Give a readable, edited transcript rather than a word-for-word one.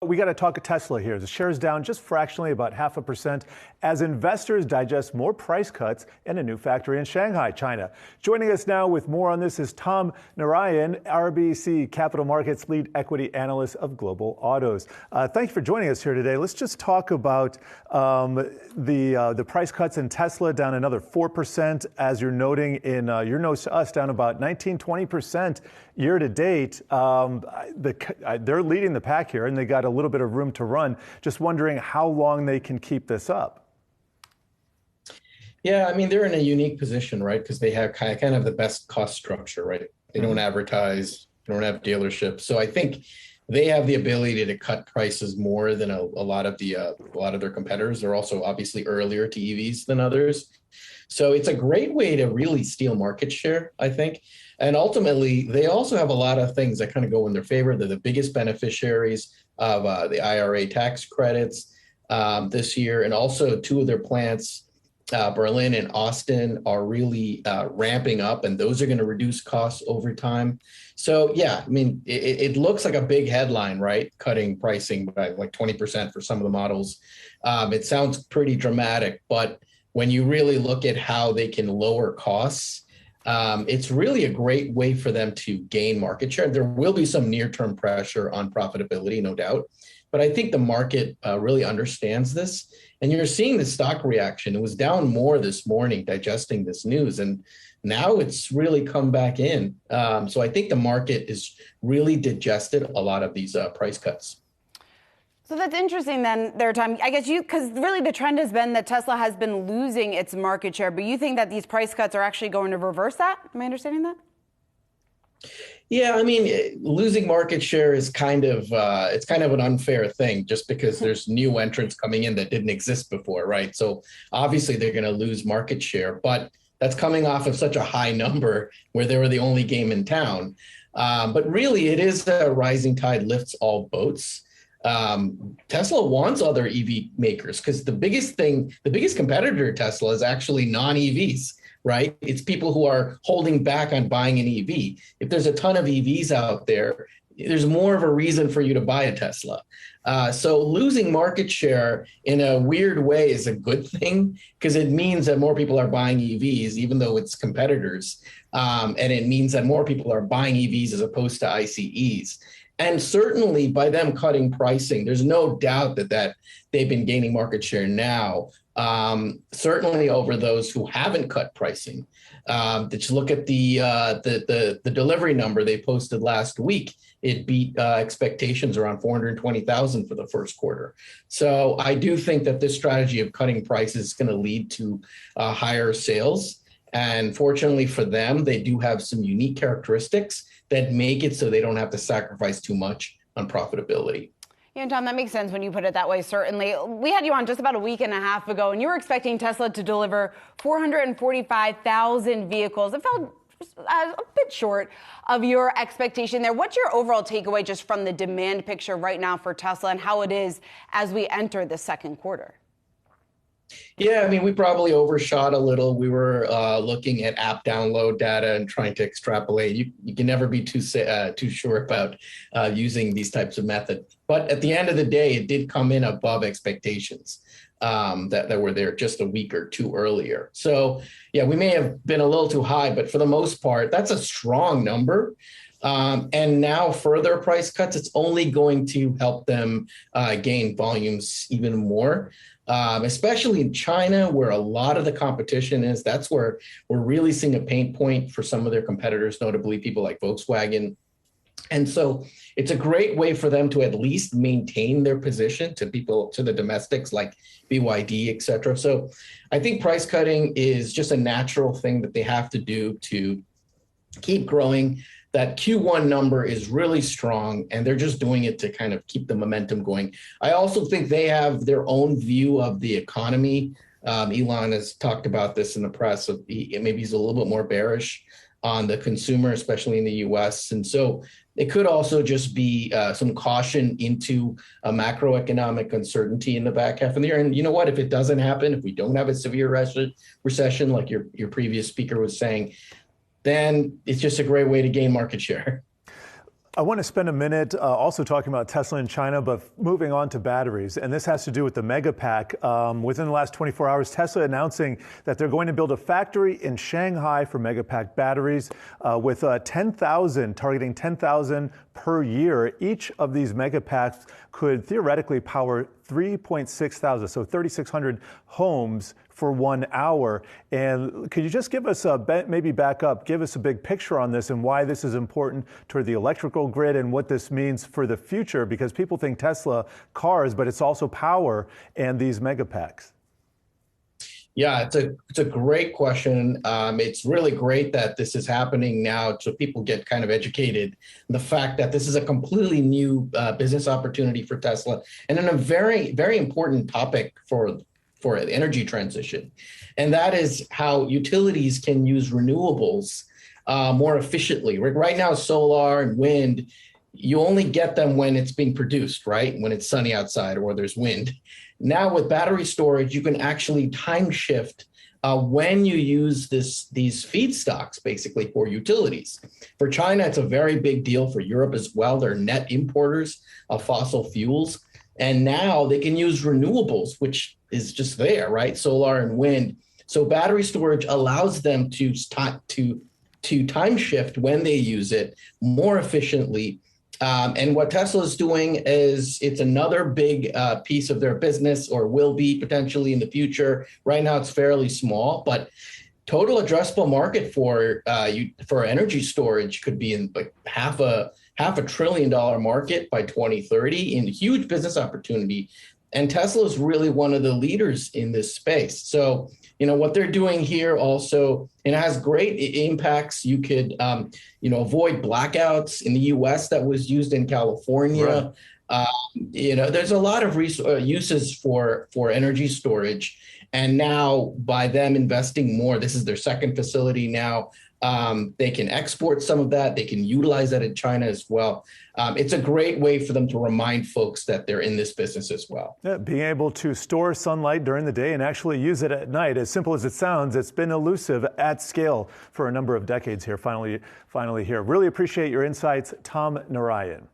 We got to talk of Tesla here. The share's down just fractionally, about 0.5%, as investors digest more price cuts in a new factory in Shanghai, China. Joining us now with more on this is Tom Narayan, RBC Capital Markets lead equity analyst of Global Autos. Thank you for joining us here today. Let's just talk about the price cuts in Tesla, down another 4%, as you're noting in your notes to us, down about 19-20% year to date. They're leading the pack here, and they got a little bit of room to run. Just wondering how long they can keep this up. Yeah, I mean, they're in a unique position, right? Because they have kind of the best cost structure, right? They don't advertise, they don't have dealerships. So I think they have the ability to cut prices more than a lot of their competitors. They're also obviously earlier to EVs than others. So it's a great way to really steal market share, I think. And ultimately, they also have a lot of things that kind of go in their favor. They're the biggest beneficiaries of the IRA tax credits this year. And also two of their plants, Berlin and Austin, are really ramping up, and those are going to reduce costs over time. So, yeah, I mean, it looks like a big headline, right? Cutting pricing by like 20% for some of the models. It sounds pretty dramatic, but when you really look at how they can lower costs, it's really a great way for them to gain market share. There will be some near-term pressure on profitability, no doubt, but I think the market really understands this. And you're seeing the stock reaction. It was down more this morning digesting this news, and now it's really come back in. So I think the market is really digested a lot of these price cuts. So that's interesting then, Tom. I guess because really the trend has been that Tesla has been losing its market share, but you think that these price cuts are actually going to reverse that? Am I understanding that? Yeah, I mean, losing market share is kind of an unfair thing, just because there's new entrants coming in that didn't exist before, right? So obviously they're going to lose market share, but that's coming off of such a high number where they were the only game in town. But really, it is a rising tide lifts all boats. Tesla wants other EV makers because the biggest competitor to Tesla is actually non-EVs, right? It's people who are holding back on buying an EV. If there's a ton of EVs out there, there's more of a reason for you to buy a Tesla. So losing market share in a weird way is a good thing, because it means that more people are buying EVs, even though it's competitors. And it means that more people are buying EVs as opposed to ICEs. And certainly by them cutting pricing, there's no doubt that they've been gaining market share now, certainly over those who haven't cut pricing. Just look at the delivery number they posted last week. It beat expectations around 420,000 for the first quarter. So I do think that this strategy of cutting prices is going to lead to higher sales. And fortunately for them, they do have some unique characteristics that make it so they don't have to sacrifice too much on profitability. Yeah, Tom, that makes sense when you put it that way, certainly. We had you on just about a week and a half ago, and you were expecting Tesla to deliver 445,000 vehicles. It fell a bit short of your expectation there. What's your overall takeaway just from the demand picture right now for Tesla and how it is as we enter the second quarter? Yeah, I mean, we probably overshot a little. We were looking at app download data and trying to extrapolate. You can never be too sure about using these types of methods. But at the end of the day, it did come in above expectations that were there just a week or two earlier. So, yeah, we may have been a little too high, but for the most part, that's a strong number. And now further price cuts, it's only going to help them gain volumes even more. Especially in China, where a lot of the competition is. That's where we're really seeing a pain point for some of their competitors, notably people like Volkswagen. And so it's a great way for them to at least maintain their position to the domestics like BYD, et cetera. So I think price cutting is just a natural thing that they have to do to keep growing. That Q1 number is really strong, and they're just doing it to kind of keep the momentum going. I also think they have their own view of the economy. Elon has talked about this in the press. Maybe he's a little bit more bearish on the consumer, especially in the US. And so it could also just be some caution into a macroeconomic uncertainty in the back half of the year. And you know what? If it doesn't happen, if we don't have a severe recession, like your previous speaker was saying, then it's just a great way to gain market share. I want to spend a minute also talking about Tesla in China, but moving on to batteries. And this has to do with the mega pack. Within the last 24 hours, Tesla announcing that they're going to build a factory in Shanghai for mega pack batteries with 10,000, targeting 10,000 per year. Each of these mega packs could theoretically power 3.6 thousand, so 3,600 homes for 1 hour. And could you just give us maybe back up, give us a big picture on this and why this is important toward the electrical grid and what this means for the future? Because people think Tesla cars, but it's also power and these mega packs. Yeah, it's a great question. It's really great that this is happening now, so people get kind of educated. The fact that this is a completely new business opportunity for Tesla, and then a very, very important topic for the energy transition, and that is how utilities can use renewables more efficiently. Right now, solar and wind, you only get them when it's being produced, right? When it's sunny outside or there's wind. Now with battery storage, you can actually time shift when you use these feedstocks, basically for utilities. For China, it's a very big deal. For Europe as well, they're net importers of fossil fuels. And now they can use renewables, which is just there, right? Solar and wind. So battery storage allows them to time shift when they use it more efficiently. And what Tesla is doing is it's another big piece of their business, or will be potentially in the future. Right now, it's fairly small, but total addressable market for energy storage could be in like half a $1 trillion market by 2030, in huge business opportunity. And Tesla is really one of the leaders in this space. So, what they're doing here also, it has great impacts. You could, avoid blackouts in the U.S. that was used in California. Right. There's a lot of uses for energy storage. And now by them investing more, this is their second facility now. They can export some of that. They can utilize that in China as well. It's a great way for them to remind folks that they're in this business as well. Yeah, being able to store sunlight during the day and actually use it at night, as simple as it sounds, it's been elusive at scale for a number of decades here. Finally here. Really appreciate your insights, Tom Narayan.